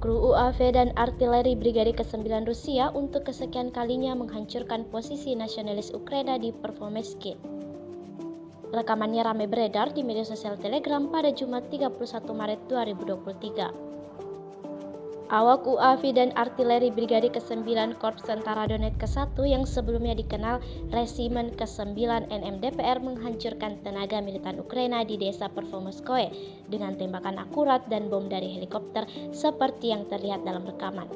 Kru UAV dan artileri Brigade ke-9 Rusia untuk kesekian kalinya menghancurkan posisi nasionalis Ukraina di Performance-K. Rekamannya ramai beredar di media sosial Telegram pada Jumat 31 Maret 2023. Awak UAV dan artileri Brigade ke-9 Korps Tentara Donetsk ke-1 yang sebelumnya dikenal Resimen ke-9 NMDPR menghancurkan tenaga militan Ukraina di desa Performance-Koe dengan tembakan akurat dan bom dari helikopter seperti yang terlihat dalam rekaman.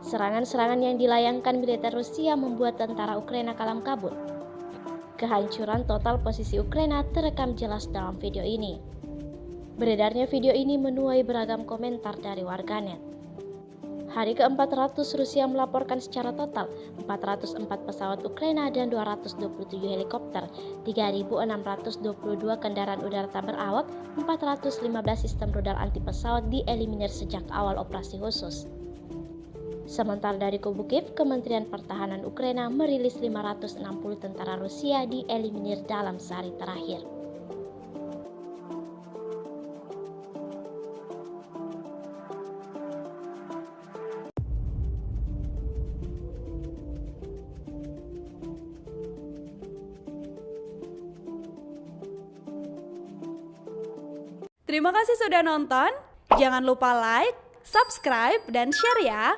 Serangan-serangan yang dilayangkan militer Rusia membuat tentara Ukraina kalam kabut. Kehancuran total posisi Ukraina terekam jelas dalam video ini. Beredarnya video ini menuai beragam komentar dari warganet. Hari ke-400 Rusia melaporkan secara total 404 pesawat Ukraina dan 227 helikopter, 3.622 kendaraan udara tak berawak, 415 sistem rudal anti pesawat dieliminir sejak awal operasi khusus. Sementara dari kubu Kiev, Kementerian Pertahanan Ukraina merilis 560 tentara Rusia dieliminir dalam sehari terakhir. Terima kasih sudah nonton. Jangan lupa like, subscribe, dan share ya.